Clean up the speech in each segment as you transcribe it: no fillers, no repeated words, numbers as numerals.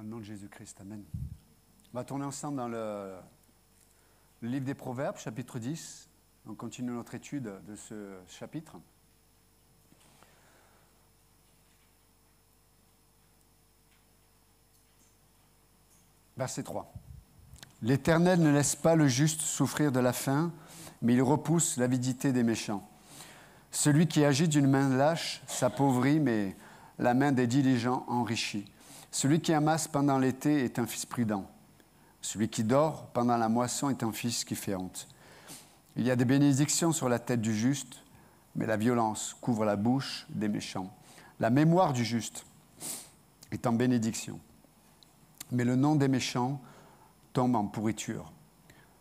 Dans le nom de Jésus-Christ, amen. On va tourner ensemble dans le livre des Proverbes, chapitre 10. On continue notre étude de ce chapitre. Verset 3. L'Éternel ne laisse pas le juste souffrir de la faim, mais il repousse l'avidité des méchants. Celui qui agit d'une main lâche s'appauvrit, mais la main des diligents enrichit. Celui qui amasse pendant l'été est un fils prudent. Celui qui dort pendant la moisson est un fils qui fait honte. Il y a des bénédictions sur la tête du juste, mais la violence couvre la bouche des méchants. La mémoire du juste est en bénédiction, mais le nom des méchants tombe en pourriture.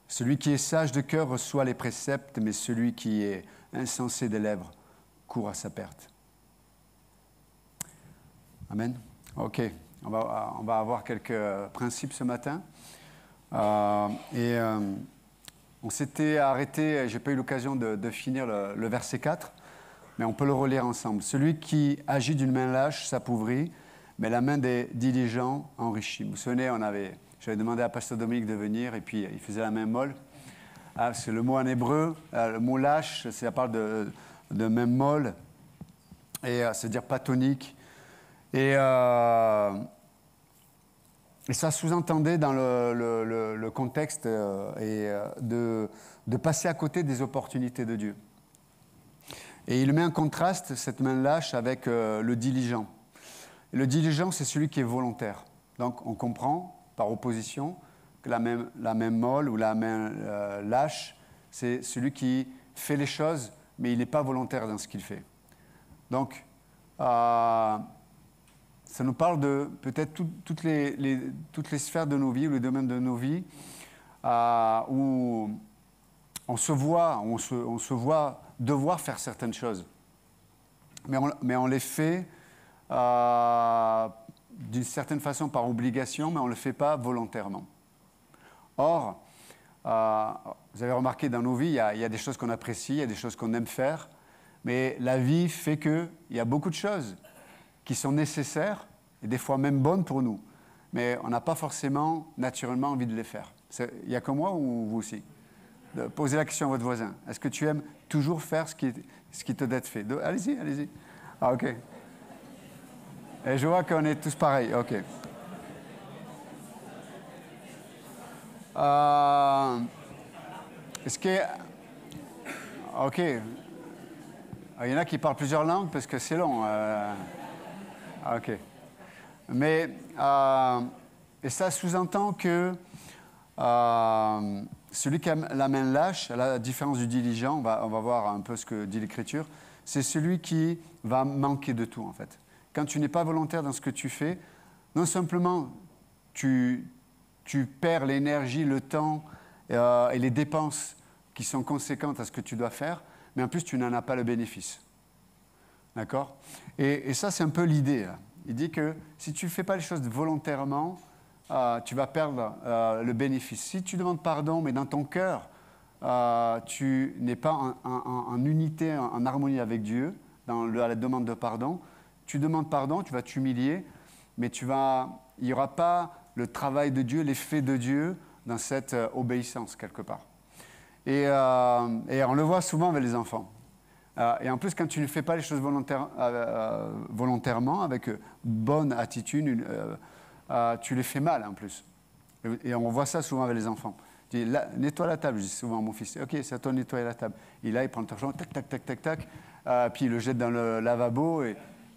Celui qui est sage de cœur reçoit les préceptes, mais celui qui est insensé des lèvres court à sa perte. Amen. OK. On va avoir quelques principes ce matin. On s'était arrêté, je n'ai pas eu l'occasion de finir le verset 4, mais on peut le relire ensemble. Celui qui agit d'une main lâche s'appauvrit, mais la main des diligents enrichit. Vous vous souvenez, j'avais demandé à Pasteur Dominique de venir, et puis il faisait la main molle. C'est le mot en hébreu, le mot lâche, ça parle de main molle, et c'est-à-dire pas tonique. Et ça sous-entendait dans le contexte de passer à côté des opportunités de Dieu. Et il met en contraste cette main lâche avec le diligent. Et le diligent, c'est celui qui est volontaire. Donc on comprend, par opposition, que la main molle ou la main lâche, c'est celui qui fait les choses, mais il n'est pas volontaire dans ce qu'il fait. Donc, ça nous parle de peut-être toutes les sphères de nos vies, ou les domaines de nos vies, où on se voit devoir faire certaines choses. Mais on les fait d'une certaine façon par obligation, mais on ne le fait pas volontairement. Or, vous avez remarqué dans nos vies, il y a des choses qu'on apprécie, il y a des choses qu'on aime faire, mais la vie fait qu'il y a beaucoup de choses qui sont nécessaires, et des fois même bonnes pour nous, mais on n'a pas forcément naturellement envie de les faire. Il n'y a que moi ou vous aussi? Posez la question à votre voisin. Est-ce que tu aimes toujours faire ce qui te doit être fait? Allez-y, allez-y. Ah, OK. Et je vois qu'on est tous pareils. OK. Est-ce que... OK. Il y en a qui parlent plusieurs langues parce que c'est long. OK. Mais, et ça sous-entend que celui qui a la main lâche, à la différence du diligent, on va voir un peu ce que dit l'Écriture, c'est celui qui va manquer de tout, en fait. Quand tu n'es pas volontaire dans ce que tu fais, non simplement tu perds l'énergie, le temps et les dépenses qui sont conséquentes à ce que tu dois faire, mais en plus, tu n'en as pas le bénéfice. D'accord? Et ça, c'est un peu l'idée, là. Il dit que si tu ne fais pas les choses volontairement, tu vas perdre le bénéfice. Si tu demandes pardon, mais dans ton cœur, tu n'es pas en unité, en harmonie avec Dieu, à la demande de pardon, tu demandes pardon, tu vas t'humilier, mais il n'y aura pas le travail de Dieu, l'effet de Dieu dans cette obéissance, quelque part. Et on le voit souvent avec les enfants. Et en plus, quand tu ne fais pas les choses volontairement, avec bonne attitude, tu les fais mal en plus. Et on voit ça souvent avec les enfants. Tu dis, nettoie la table, je dis souvent à mon fils. OK, c'est à toi de nettoyer la table. Il prend le torchon, tac, tac, tac, tac, tac, puis il le jette dans le lavabo.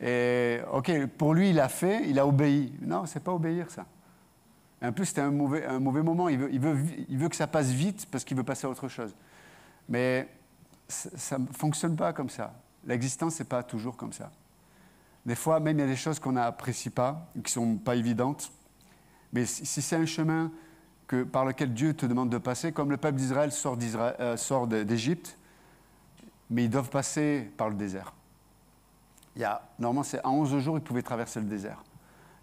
Et OK, pour lui, il a fait, il a obéi. Non, c'est pas obéir, ça. Et en plus, c'était un mauvais moment. Il veut que ça passe vite parce qu'il veut passer à autre chose. Mais ça ne fonctionne pas comme ça. L'existence, ce n'est pas toujours comme ça. Des fois, même, il y a des choses qu'on n'apprécie pas, qui ne sont pas évidentes. Mais si c'est un chemin par lequel Dieu te demande de passer, comme le peuple d'Israël sort d'Égypte, mais ils doivent passer par le désert. Normalement, c'est en 11 jours, ils pouvaient traverser le désert.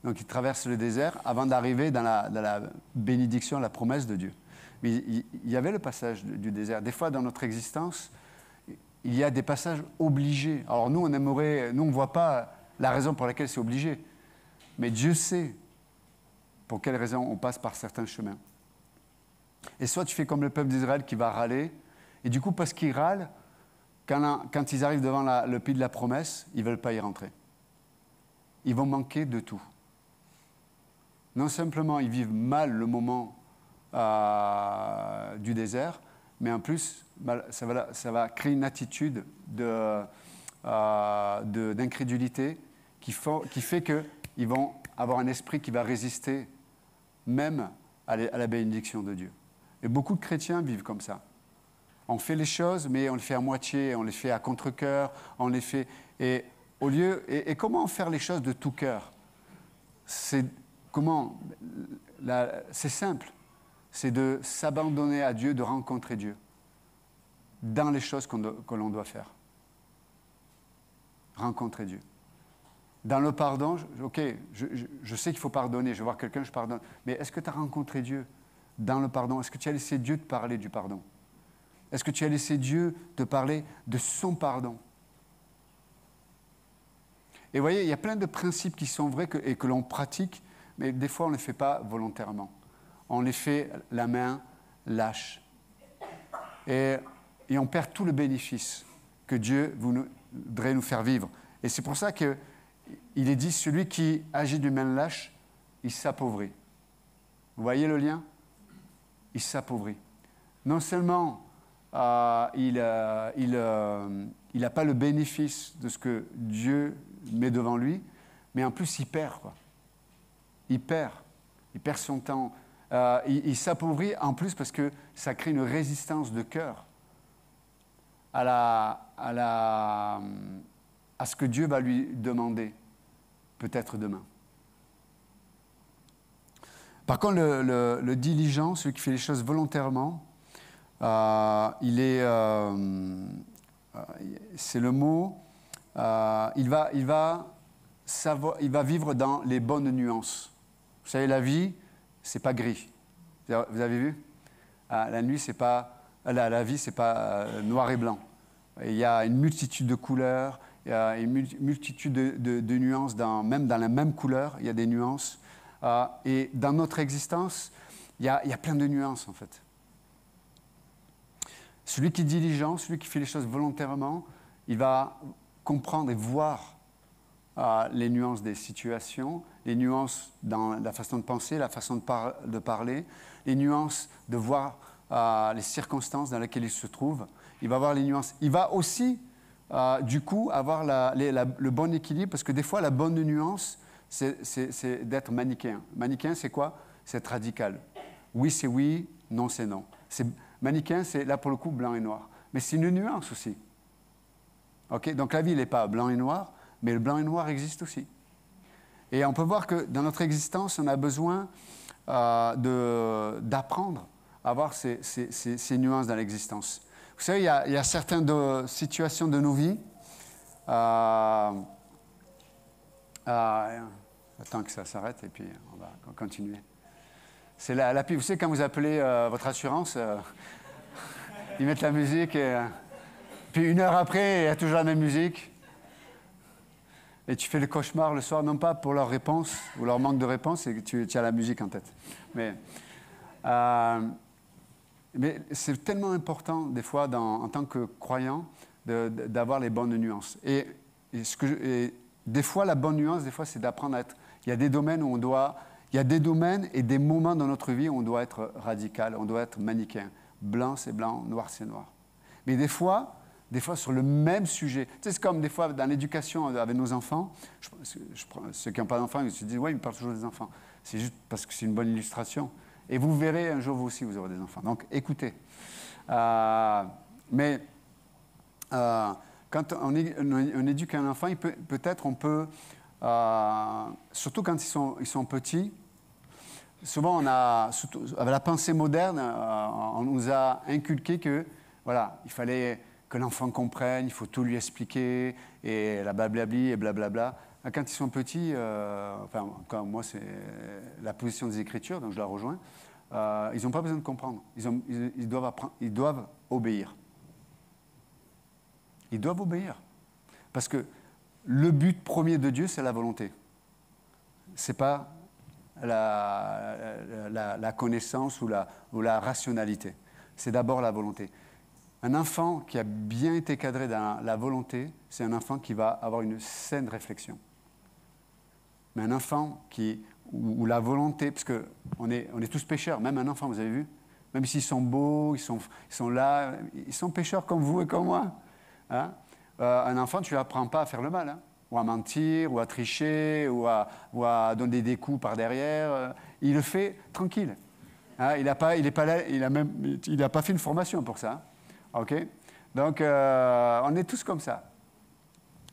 Donc, ils traversent le désert avant d'arriver dans la bénédiction, la promesse de Dieu. Mais il y avait le passage du désert. Des fois, dans notre existence, il y a des passages obligés. Alors nous, on ne voit pas la raison pour laquelle c'est obligé. Mais Dieu sait. pour quelles raisons on passe par certains chemins. Et soit tu fais comme le peuple d'Israël qui va râler, et du coup, parce qu'ils râlent, quand ils arrivent devant le pays de la promesse, ils ne veulent pas y rentrer. Ils vont manquer de tout. Non simplement, ils vivent mal le moment du désert, mais en plus, ça va créer une attitude d'incrédulité qui fait qu'ils vont avoir un esprit qui va résister même à la bénédiction de Dieu. Et beaucoup de chrétiens vivent comme ça. On fait les choses, mais on les fait à moitié, on les fait à contre-cœur, on les fait... Et comment faire les choses de tout cœur? C'est simple. C'est de s'abandonner à Dieu, de rencontrer Dieu dans les choses que l'on doit faire. Rencontrer Dieu. Dans le pardon, je sais qu'il faut pardonner, je vais voir quelqu'un, je pardonne. Mais est-ce que tu as rencontré Dieu dans le pardon? Est-ce que tu as laissé Dieu te parler du pardon? Est-ce que tu as laissé Dieu te parler de son pardon? Et vous voyez, il y a plein de principes qui sont vrais et que l'on pratique, mais des fois on ne les fait pas volontairement. On les fait la main lâche. Et on perd tout le bénéfice que Dieu voudrait nous faire vivre. Et c'est pour ça qu'il est dit, celui qui agit d'une main lâche, il s'appauvrit. Vous voyez le lien? Il s'appauvrit. Non seulement il n'a pas le bénéfice de ce que Dieu met devant lui, mais en plus il perd, quoi. Il perd son temps. Il s'appauvrit en plus parce que ça crée une résistance de cœur à ce que Dieu va lui demander, peut-être demain. Par contre, le diligent, celui qui fait les choses volontairement, c'est le mot, il va vivre dans les bonnes nuances. Vous savez, la vie, c'est pas gris. Vous avez vu? La nuit, c'est pas... La vie, c'est pas noir et blanc. Il y a une multitude de couleurs, il y a une multitude de nuances, même dans la même couleur, il y a des nuances. Et dans notre existence, il y a plein de nuances, en fait. Celui qui est diligent, celui qui fait les choses volontairement, il va comprendre et voir les nuances des situations, les nuances dans la façon de penser, la façon de parler, les nuances de voir les circonstances dans lesquelles il se trouve. Il va voir les nuances. Il va aussi, du coup, avoir le bon équilibre, parce que des fois, la bonne nuance, c'est d'être manichéen. Manichéen, c'est quoi? C'est être radical. Oui, c'est oui, non, c'est non. Manichéen, c'est là pour le coup blanc et noir. Mais c'est une nuance aussi. Okay? Donc la vie, elle n'est pas blanc et noir, mais le blanc et noir existe aussi. Et on peut voir que dans notre existence, on a besoin d'apprendre à avoir ces nuances dans l'existence. Vous savez, il y a certaines situations de nos vies. Attends que ça s'arrête et puis on va continuer. C'est la pub. Vous savez, quand vous appelez votre assurance, ils mettent la musique et puis une heure après, il y a toujours la même musique. Et tu fais le cauchemar le soir, non pas pour leur réponse ou leur manque de réponse, c'est que tu as la musique en tête. Mais c'est tellement important, des fois, en tant que croyant, d'avoir les bonnes nuances. Et des fois, la bonne nuance, des fois, c'est d'apprendre à être... Il y a des domaines où il y a des domaines et des moments dans notre vie où on doit être radical, on doit être manichéen. Blanc, c'est blanc, noir, c'est noir. Mais des fois, sur le même sujet. Tu sais, c'est comme des fois dans l'éducation avec nos enfants. Ceux qui n'ont pas d'enfants, ils se disent « Oui, ils me parlent toujours des enfants ». C'est juste parce que c'est une bonne illustration. Et vous verrez, un jour, vous aussi, vous aurez des enfants. Donc, écoutez. Quand on éduque un enfant, peut-être on peut... surtout quand ils sont petits, souvent, avec la pensée moderne, on nous a inculqué que, voilà, il fallait que l'enfant comprenne, il faut tout lui expliquer, et la blablabli, et blablabla. Quand ils sont petits, quand moi, c'est la position des Écritures, donc je la rejoins, ils n'ont pas besoin de comprendre. Ils doivent apprendre, ils doivent obéir. Ils doivent obéir. Parce que le but premier de Dieu, c'est la volonté. Ce n'est pas la connaissance ou la rationalité. C'est d'abord la volonté. Un enfant qui a bien été cadré dans la volonté, c'est un enfant qui va avoir une saine réflexion. Mais un enfant où la volonté, parce qu'on est tous pécheurs, même un enfant, vous avez vu, même s'ils sont beaux, ils sont là, ils sont pécheurs comme vous et comme moi. Hein? Un enfant, tu ne lui apprends pas à faire le mal, hein, ou à mentir, ou à tricher, ou à donner des coups par derrière. Il le fait tranquille. Hein? Il n'a pas fait une formation pour ça. Hein? Okay? Donc, on est tous comme ça.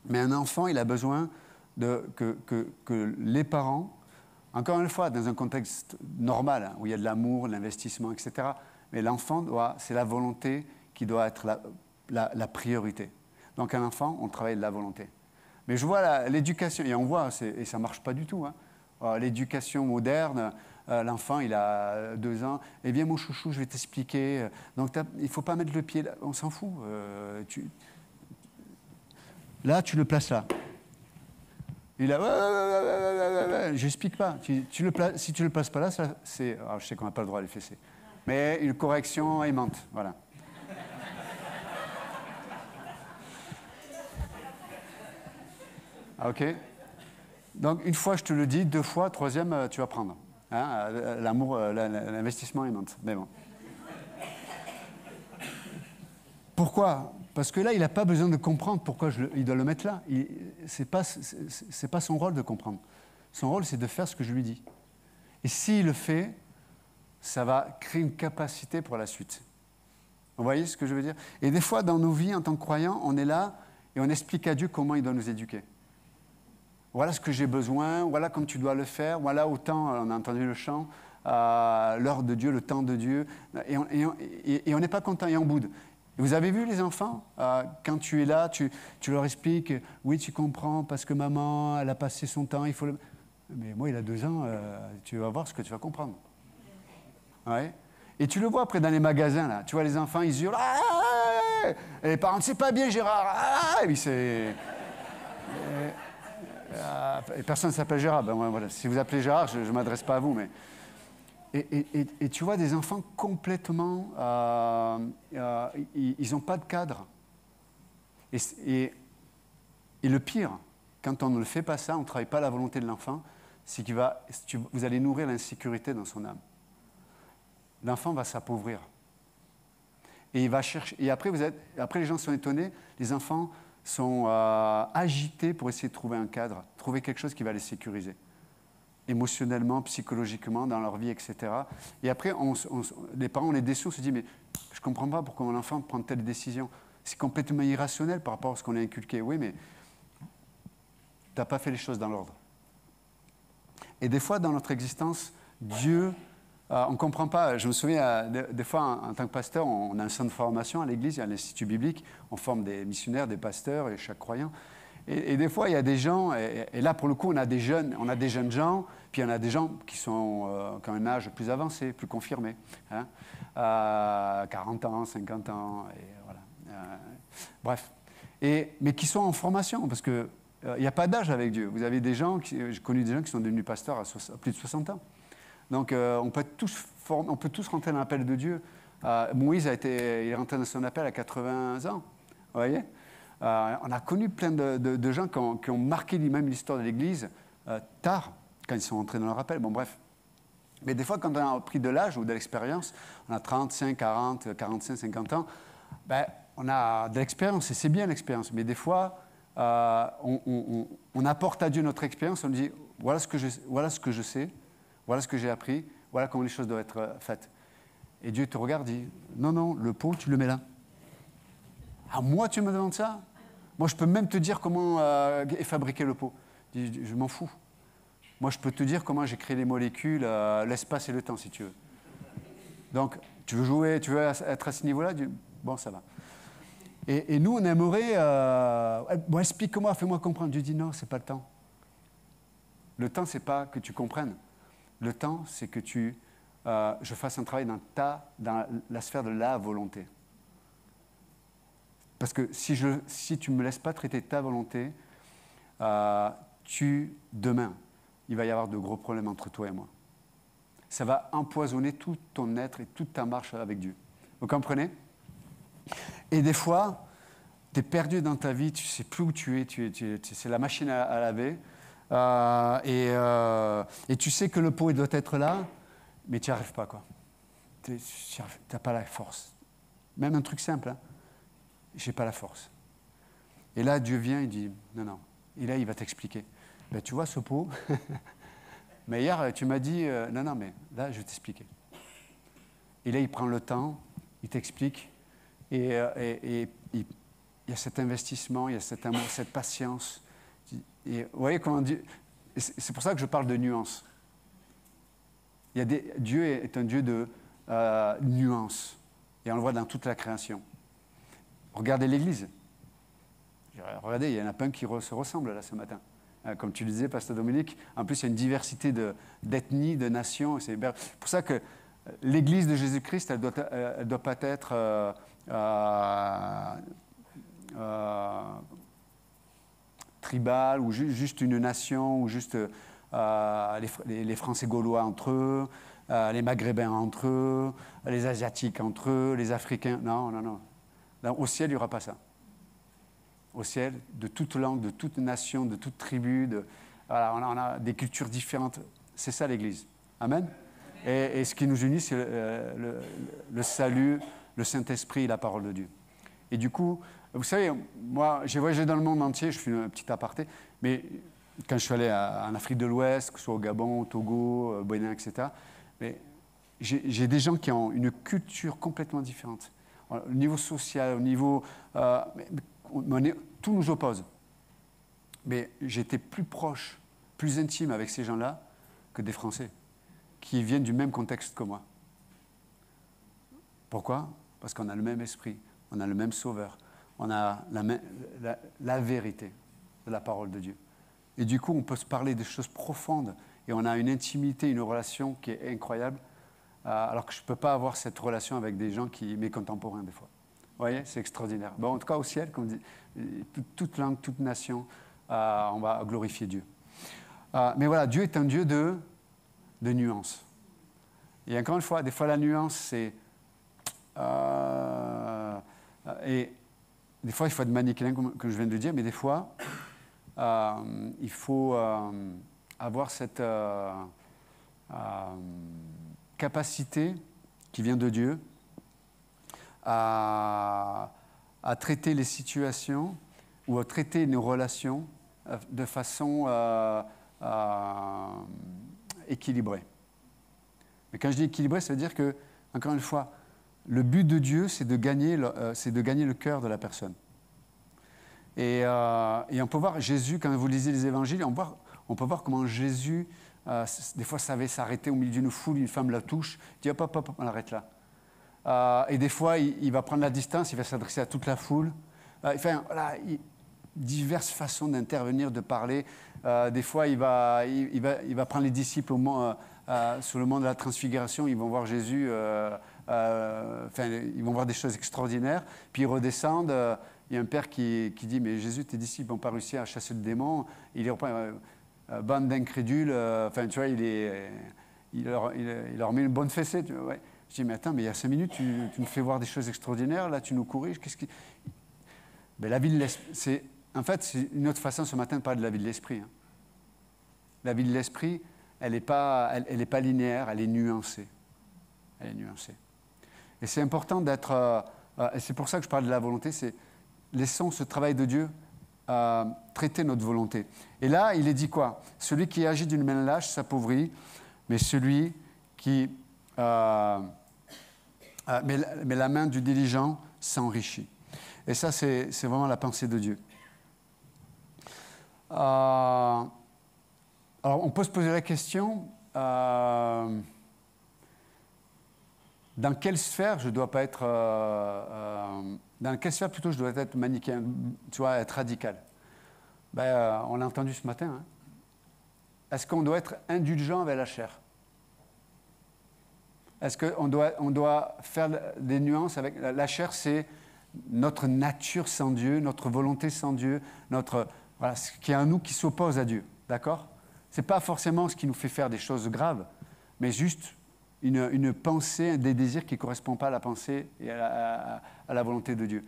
Mais un enfant, il a besoin que les parents, encore une fois, dans un contexte normal, hein, où il y a de l'amour, de l'investissement, etc., mais l'enfant, c'est la volonté qui doit être la priorité. Donc un enfant, on travaille de la volonté. Mais je vois l'éducation, et on voit, et ça ne marche pas du tout, hein, l'éducation moderne, l'enfant, il a 2 ans, eh bien mon chouchou, je vais t'expliquer, donc il ne faut pas mettre le pied là, on s'en fout. Là, tu le places là. Il a, j'explique pas. Si tu le places pas là, ça, c'est. Alors, je sais qu'on n'a pas le droit à les fesser. Mais une correction aimante, voilà. Ok. Donc une fois je te le dis, 2 fois, 3e tu vas prendre. Hein, l'amour, l'investissement aimante. Mais bon. Pourquoi ? Parce que là, il n'a pas besoin de comprendre pourquoi il doit le mettre là. Ce n'est pas son rôle de comprendre. Son rôle, c'est de faire ce que je lui dis. Et s'il le fait, ça va créer une capacité pour la suite. Vous voyez ce que je veux dire ? Et des fois, dans nos vies, en tant que croyants, on est là et on explique à Dieu comment il doit nous éduquer. Voilà ce que j'ai besoin, voilà comme tu dois le faire, voilà autant, on a entendu le chant, l'heure de Dieu, le temps de Dieu, et on n'est pas content et on boude. Vous avez vu les enfants, quand tu es là, tu leur expliques, oui tu comprends parce que maman, elle a passé son temps, il faut le... Mais moi il a 2 ans, tu vas voir ce que tu vas comprendre. Ouais. Et tu le vois après dans les magasins, là, tu vois les enfants, ils hurlent, ah, et les parents, c'est pas bien Gérard, ah, et puis c'est... Et personne ne s'appelle Gérard, ben voilà. Si vous appelez Gérard, je ne m'adresse pas à vous, mais... Et tu vois des enfants complètement... ils n'ont pas de cadre. Et le pire, quand on ne le fait pas ça, on ne travaille pas la volonté de l'enfant, c'est que vous allez nourrir l'insécurité dans son âme. L'enfant va s'appauvrir. Et il va chercher... Et après les gens sont étonnés, les enfants sont agités pour essayer de trouver un cadre, trouver quelque chose qui va les sécuriser. Émotionnellement, psychologiquement, dans leur vie, etc. Et après, les parents, on est déçus, on se dit, mais je ne comprends pas pourquoi mon enfant prend telle décision. C'est complètement irrationnel par rapport à ce qu'on a inculqué. Oui, mais tu n'as pas fait les choses dans l'ordre. Et des fois, dans notre existence, Dieu, on ne comprend pas. Je me souviens, des fois, en tant que pasteur, on a un centre de formation à l'église, il y a l'Institut biblique, on forme des missionnaires, des pasteurs et chaque croyant. Et des fois, il y a des gens, et là, pour le coup, on a des jeunes gens, puis il y en a des gens qui ont un âge plus avancé, plus confirmé. Hein, 40 ans, 50 ans, et voilà. Bref. Mais qui sont en formation, parce qu'il n'y a pas d'âge avec Dieu. Vous avez des gens, j'ai connu des gens qui sont devenus pasteurs à plus de 60 ans. Donc, on peut tous rentrer dans l'appel de Dieu. Moïse il est rentré dans son appel à 80 ans, vous voyez. On a connu plein de gens qui ont marqué même l'histoire de l'Église tard, quand ils sont entrés dans leur appel. Bon, bref. Mais des fois, quand on a pris de l'âge ou de l'expérience, on a 35, 40, 45, 50 ans, ben, on a de l'expérience, et c'est bien l'expérience. Mais des fois, on apporte à Dieu notre expérience, on dit, voilà ce que je sais, voilà ce que j'ai appris, voilà comment les choses doivent être faites. Et Dieu te regarde et dit, non, le pot, tu le mets là. Ah, moi, tu me demandes ça ? Moi, je peux même te dire comment est fabriqué le pot. Je m'en fous. Moi, je peux te dire comment j'ai créé les molécules, l'espace et le temps, si tu veux. Donc, tu veux jouer, tu veux être à ce niveau-là ? Bon, ça va. Et nous, on aimerait... bon, explique-moi, fais-moi comprendre. Dieu dit non, c'est pas le temps. Le temps, c'est pas que tu comprennes. Le temps, c'est que je fasse un travail dans la sphère de la volonté. Parce que si tu ne me laisses pas traiter ta volonté, demain, il va y avoir de gros problèmes entre toi et moi. ça va empoisonner tout ton être et toute ta marche avec Dieu. Vous comprenez? Et des fois, tu es perdu dans ta vie, tu ne sais plus où tu es, c'est la machine à laver, et tu sais que le pot il doit être là, mais tu n'y arrives pas, quoi. Tu n'as pas la force. Même un truc simple, hein. Je n'ai pas la force. Et là, Dieu vient, il dit, non. Et là, il va t'expliquer. Ben, tu vois ce pot, mais hier, tu m'as dit, non, mais là, je vais t'expliquer. Et là, il prend le temps, il t'explique, et il y a cet investissement, il y a cet amour, cette patience. Et vous voyez comment Dieu... C'est pour ça que je parle de nuances. Dieu est un Dieu de nuances. Et on le voit dans toute la création. Regardez l'Église. Regardez, il y en a plein qui se ressemblent là ce matin. Comme tu le disais, Pasteur Dominique, en plus il y a une diversité d'ethnies, de nations. C'est pour ça que l'Église de Jésus-Christ, elle doit pas être tribale ou juste une nation ou juste les Français gaulois entre eux, les Maghrébins entre eux, les Asiatiques entre eux, les Africains. Non. Au ciel, il n'y aura pas ça. Au ciel, de toute langue, de toute nation, de toute tribu, voilà, on a des cultures différentes. C'est ça l'Église. Amen. Et ce qui nous unit, c'est le salut, le Saint-Esprit et la parole de Dieu. Et du coup, vous savez, moi, j'ai voyagé dans le monde entier, je fais un petit aparté, mais quand je suis allé en Afrique de l'Ouest, que ce soit au Gabon, au Togo, au Bénin, etc., mais j'ai des gens qui ont une culture complètement différente. Au niveau social, au niveau... tout nous oppose. Mais j'étais plus proche, plus intime avec ces gens-là que des Français qui viennent du même contexte que moi. Pourquoi? Parce qu'on a le même esprit, on a le même sauveur, on a la vérité de la parole de Dieu. Et du coup, on peut se parler des choses profondes et on a une intimité, une relation qui est incroyable, alors que je ne peux pas avoir cette relation avec des gens mes contemporains des fois. Vous voyez, c'est extraordinaire. Bon, en tout cas, au ciel, comme dit, toute langue, toute nation, on va glorifier Dieu. Mais voilà, Dieu est un Dieu de nuances. Et encore une fois, des fois, la nuance, c'est... et des fois, il faut être manichéen, comme je viens de le dire, mais des fois, il faut avoir cette capacité qui vient de Dieu à traiter les situations ou à traiter nos relations de façon équilibrée. Mais quand je dis équilibrée, ça veut dire que, encore une fois, le but de Dieu, c'est de gagner le cœur de la personne. Et on peut voir Jésus, quand vous lisez les évangiles, on peut voir comment Jésus, des fois, savait s'arrêter au milieu d'une foule, une femme la touche, il dit hop, on arrête là. Et des fois, il va prendre la distance, il va s'adresser à toute la foule. Enfin, voilà, diverses façons d'intervenir, de parler. Des fois, il va prendre les disciples sur le mont de la Transfiguration, ils vont voir Jésus, ils vont voir des choses extraordinaires. Puis ils redescendent, il y a un père qui dit « Mais Jésus, tes disciples n'ont pas réussi à chasser le démon. » Il les reprend, bande d'incrédules, tu vois, il leur met une bonne fessée. Tu vois, ouais. Je dis, mais attends, mais il y a 5 minutes, tu nous fais voir des choses extraordinaires, là, tu nous corriges. La vie de l'esprit, en fait, c'est une autre façon ce matin de parler de la vie de l'esprit. Hein. La vie de l'esprit, elle n'est pas linéaire, elle est nuancée. Elle est nuancée. Et c'est important d'être... et c'est pour ça que je parle de la volonté, c'est laissons ce travail de Dieu traiter notre volonté. Et là, il est dit quoi? Celui qui agit d'une main lâche s'appauvrit, mais celui qui... mais la main du diligent s'enrichit. Et ça, c'est vraiment la pensée de Dieu. Alors, on peut se poser la question, dans quelle sphère je dois pas être... dans quelle sphère, plutôt, je dois être manichéen, tu vois, être radical? On l'a entendu ce matin. Hein. Est-ce qu'on doit être indulgent avec la chair? Est-ce qu'on doit faire des nuances avec... La chair, c'est notre nature sans Dieu, notre volonté sans Dieu, voilà, ce qui est en nous qui s'oppose à Dieu. D'accord? Ce n'est pas forcément ce qui nous fait faire des choses graves, mais juste une pensée, des désirs qui ne correspondent pas à la pensée et à la volonté de Dieu.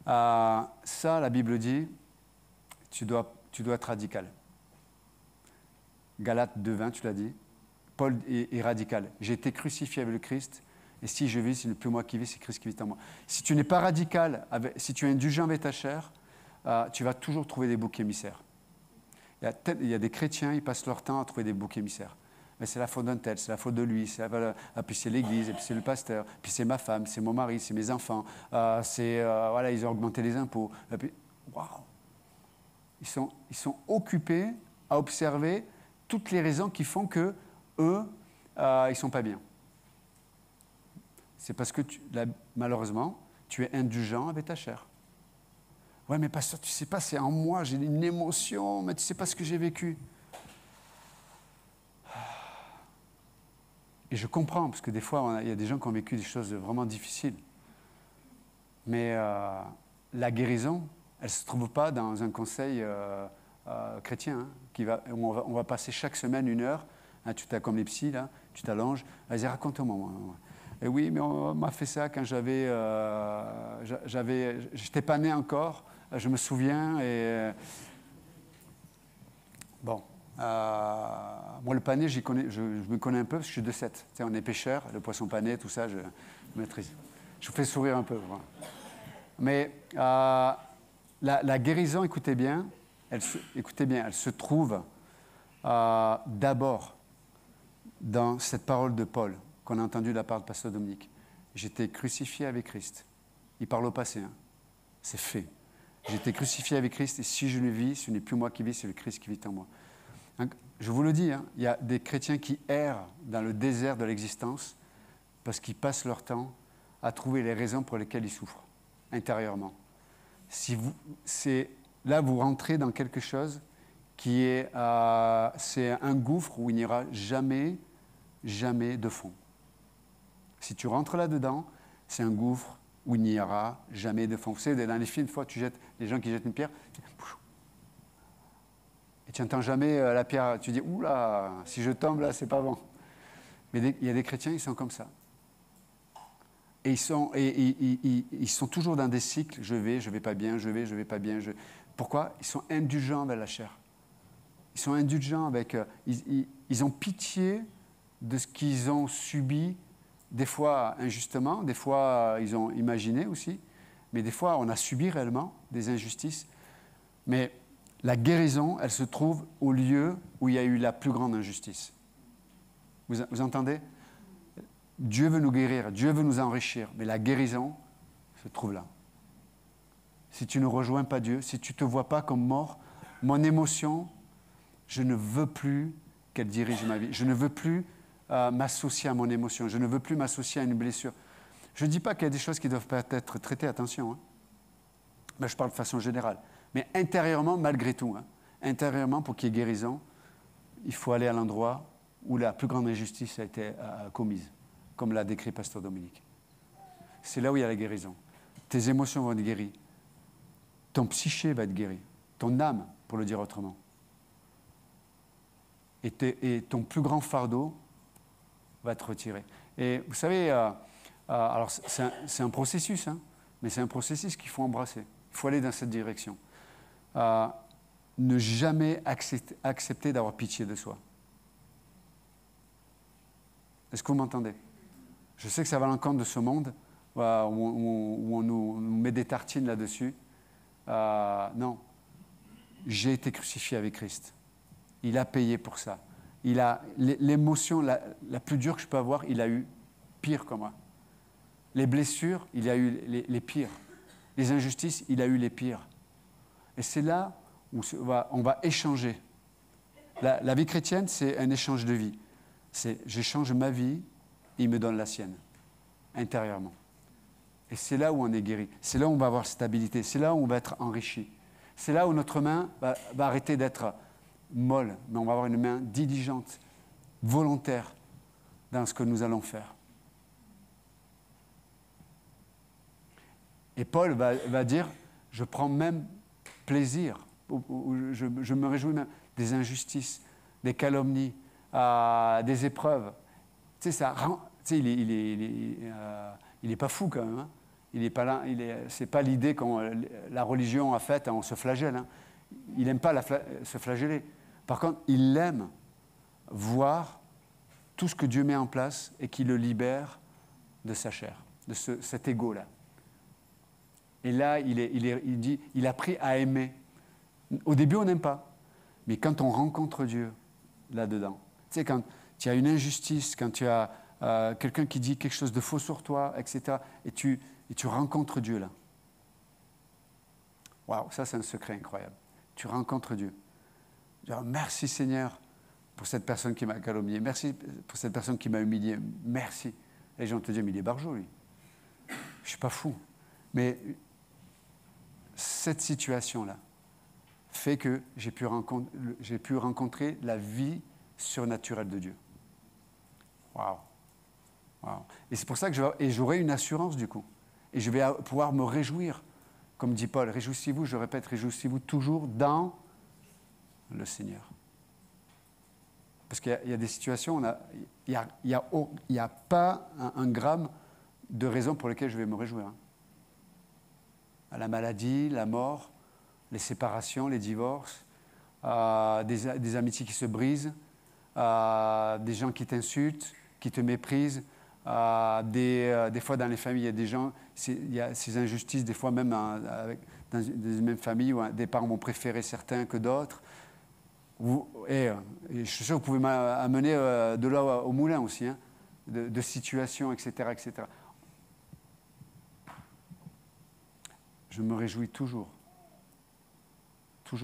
Ça, la Bible dit, tu dois être radical. Galates 2,20, tu l'as dit. Paul est radical. J'ai été crucifié avec le Christ, et si je vis, ce n'est plus moi qui vis, c'est Christ qui vit en moi. Si tu n'es pas radical, si tu es indulgent avec ta chair, tu vas toujours trouver des boucs émissaires. Il y a des chrétiens, ils passent leur temps à trouver des boucs émissaires. Mais c'est la faute d'un tel, c'est la faute de lui, puis c'est l'église, et puis c'est le pasteur, puis c'est ma femme, c'est mon mari, c'est mes enfants, voilà, ils ont augmenté les impôts. Et puis, waouh! Ils sont occupés à observer toutes les raisons qui font que eux, ils ne sont pas bien. C'est parce que, malheureusement, tu es indulgent avec ta chair. Ouais, mais pasteur, tu ne sais pas, c'est en moi, j'ai une émotion, mais tu ne sais pas ce que j'ai vécu. Et je comprends, parce que des fois, il y a des gens qui ont vécu des choses vraiment difficiles. Mais la guérison, elle ne se trouve pas dans un conseil chrétien, hein, où on va passer chaque semaine 1 heure. Hein, comme les psys, là, tu t'allonges. Vas-y, raconte-moi. Et oui, mais on m'a fait ça quand j'étais pas né encore, je me souviens. Et bon. Moi, le pané, je me connais un peu parce que je suis de 7. Tu sais, on est pêcheur, le poisson pané, tout ça, je maîtrise. Je vous fais sourire un peu. Voilà. Mais la guérison, écoutez bien, elle se trouve d'abord dans cette parole de Paul qu'on a entendue de la part de pasteur Dominique. J'étais crucifié avec Christ. Il parle au passé, hein. C'est fait. J'étais crucifié avec Christ et si je le vis, ce n'est plus moi qui vis, c'est le Christ qui vit en moi. Je vous le dis, hein, il y a des chrétiens qui errent dans le désert de l'existence parce qu'ils passent leur temps à trouver les raisons pour lesquelles ils souffrent, intérieurement. Là, vous rentrez dans quelque chose qui est... c'est un gouffre où il n'y aura jamais de fond. Si tu rentres là-dedans, c'est un gouffre où il n'y aura jamais de fond. Vous savez, dans les films, une fois, tu jettes les gens qui jettent une pierre, et tu n'entends jamais la pierre, tu dis, oula, si je tombe là, c'est pas bon. Mais il y a des chrétiens, ils sont comme ça. Et ils sont toujours dans des cycles, je vais pas bien, je vais pas bien. Pourquoi? Ils sont indulgents avec la chair. Ils sont indulgents avec... ils ont pitié de ce qu'ils ont subi, des fois injustement, des fois ils ont imaginé aussi, mais des fois on a subi réellement des injustices. Mais la guérison, elle se trouve au lieu où il y a eu la plus grande injustice. Vous entendez? Dieu veut nous guérir, Dieu veut nous enrichir, mais la guérison se trouve là. Si tu ne rejoins pas Dieu, si tu ne te vois pas comme mort, mon émotion, je ne veux plus qu'elle dirige ma vie. Je ne veux plus m'associer à mon émotion. Je ne veux plus m'associer à une blessure. Je ne dis pas qu'il y a des choses qui doivent pas être traitées, attention. Hein. Mais je parle de façon générale. Mais intérieurement, malgré tout, hein, intérieurement, pour qu'il y ait guérison, il faut aller à l'endroit où la plus grande injustice a été commise, comme l'a décrit pasteur Dominique. C'est là où il y a la guérison. Tes émotions vont être guéries. Ton psyché va être guéri. Ton âme, pour le dire autrement. Et ton plus grand fardeau va être retiré. Et vous savez, alors c'est un processus, hein, mais c'est un processus qu'il faut embrasser. Il faut aller dans cette direction. Ne jamais accepter d'avoir pitié de soi. Est-ce que vous m'entendez? Je sais que ça va à l'encontre de ce monde où on nous met des tartines là-dessus. Non. J'ai été crucifié avec Christ. Il a payé pour ça. Il a l'émotion la plus dure que je peux avoir, il a eu pire que moi. Les blessures, il a eu les pires. Les injustices, il a eu les pires. Et c'est là où on va échanger. La vie chrétienne, c'est un échange de vie. J'échange ma vie, il me donne la sienne, intérieurement. Et c'est là où on est guéri. C'est là où on va avoir stabilité. C'est là où on va être enrichi. C'est là où notre main va arrêter d'être molle, mais on va avoir une main diligente, volontaire dans ce que nous allons faire. Et Paul va dire, je prends même plaisir, je me réjouis même des injustices, des calomnies, des épreuves. Tu sais, sais, il est pas fou quand même. Hein. Il est pas là. C'est pas l'idée que la religion a faite, on se flagelle. Hein. Il n'aime pas se flageller. Par contre, il aime voir tout ce que Dieu met en place et qui le libère de sa chair, de cet égo-là. Et là, il dit, il a appris à aimer. Au début, on n'aime pas. Mais quand on rencontre Dieu là-dedans, tu sais, quand tu as une injustice, quand tu as quelqu'un qui dit quelque chose de faux sur toi, etc., et tu rencontres Dieu là. Waouh, ça c'est un secret incroyable. Tu rencontres Dieu. Genre, merci Seigneur pour cette personne qui m'a calomnié. Merci pour cette personne qui m'a humilié. Merci. Les gens te disent, mais il est barjot, lui. Je ne suis pas fou. Mais cette situation-là fait que j'ai pu rencontrer la vie surnaturelle de Dieu. Waouh. Wow. Et c'est pour ça que j'aurai une assurance du coup. Et je vais pouvoir me réjouir. Comme dit Paul, réjouissez-vous, je répète, réjouissez-vous toujours dans le Seigneur. Parce qu'il y a des situations, il n'y a pas un gramme de raison pour lesquelles je vais me réjouir. Hein. La maladie, la mort, les séparations, les divorces, des amitiés qui se brisent, des gens qui t'insultent, qui te méprisent. Des fois dans les familles, il y a des gens, il y a ces injustices, des fois même dans des mêmes familles où des parents vont préférer certains que d'autres. Et je suis sûr que vous pouvez m'amener de là au moulin aussi, hein, de situations, etc., etc. Je me réjouis toujours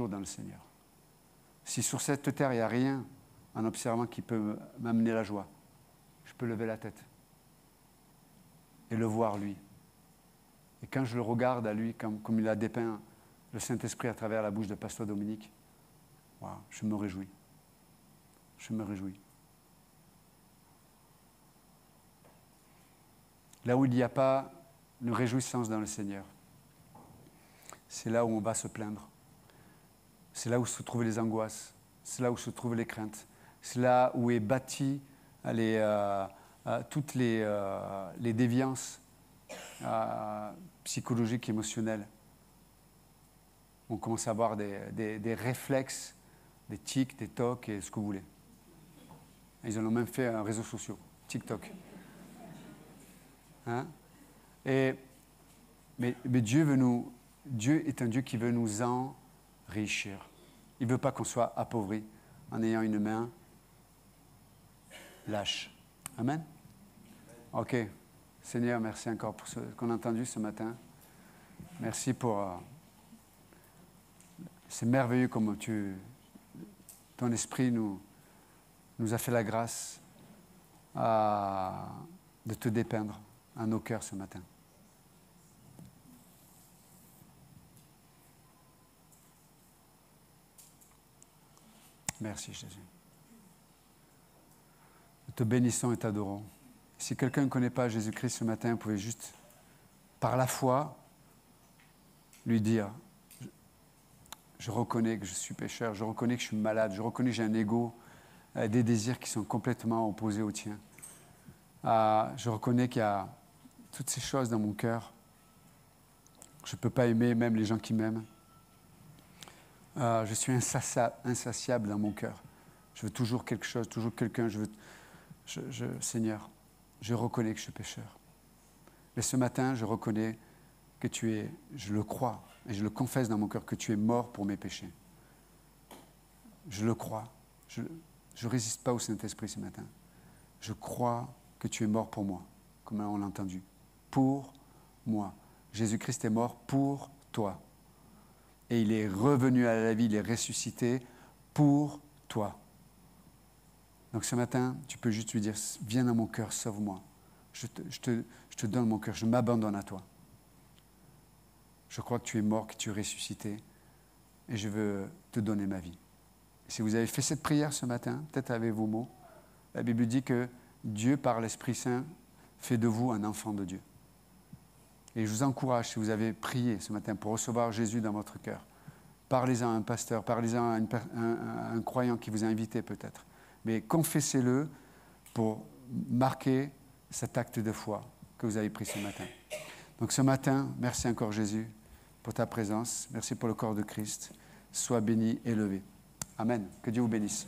dans le Seigneur. Si sur cette terre, il n'y a rien en observant qui peut m'amener la joie, je peux lever la tête et le voir, lui. Et quand je le regarde à lui, comme il a dépeint le Saint-Esprit à travers la bouche de Pasteur Dominique, wow, je me réjouis. Je me réjouis. Là où il n'y a pas de réjouissance dans le Seigneur, c'est là où on va se plaindre. C'est là où se trouvent les angoisses. C'est là où se trouvent les craintes. C'est là où est bâti toutes les déviances psychologiques, émotionnelles. On commence à avoir des réflexes, des tics, des tocs et ce que vous voulez. Ils en ont même fait un réseau social, TikTok. Hein? Mais Dieu est un Dieu qui veut nous enrichir. Il ne veut pas qu'on soit appauvri en ayant une main lâche. Amen? OK. Seigneur, merci encore pour ce qu'on a entendu ce matin. Merci pour... c'est merveilleux comme ton esprit nous a fait la grâce de te dépeindre à nos cœurs ce matin. Merci Jésus. Nous te bénissons et t'adorons. Si quelqu'un ne connaît pas Jésus-Christ ce matin, vous pouvez juste, par la foi, lui dire, je reconnais que je suis pécheur, je reconnais que je suis malade, je reconnais que j'ai un ego, des désirs qui sont complètement opposés aux tiens. Je reconnais qu'il y a toutes ces choses dans mon cœur. Je ne peux pas aimer même les gens qui m'aiment. Je suis insatiable dans mon cœur. Je veux toujours quelque chose, toujours quelqu'un. Seigneur, je reconnais que je suis pécheur. Mais ce matin, je reconnais que je le crois, et je le confesse dans mon cœur, que tu es mort pour mes péchés. Je le crois. Je ne résiste pas au Saint-Esprit ce matin. Je crois que tu es mort pour moi, comme on l'a entendu. Pour moi. Jésus-Christ est mort pour toi. Et il est revenu à la vie, il est ressuscité pour toi. Donc ce matin, tu peux juste lui dire, viens dans mon cœur, sauve-moi. Je te donne mon cœur, je m'abandonne à toi. Je crois que tu es mort, que tu es ressuscité, et je veux te donner ma vie. Et si vous avez fait cette prière ce matin, peut-être avec vos mots, la Bible dit que Dieu, par l'Esprit Saint, fait de vous un enfant de Dieu. Et je vous encourage, si vous avez prié ce matin pour recevoir Jésus dans votre cœur, parlez-en à un pasteur, parlez-en à un croyant qui vous a invité peut-être. Mais confessez-le pour marquer cet acte de foi que vous avez pris ce matin. Donc ce matin, merci encore Jésus pour ta présence. Merci pour le corps de Christ. Sois béni et élevé. Amen. Que Dieu vous bénisse.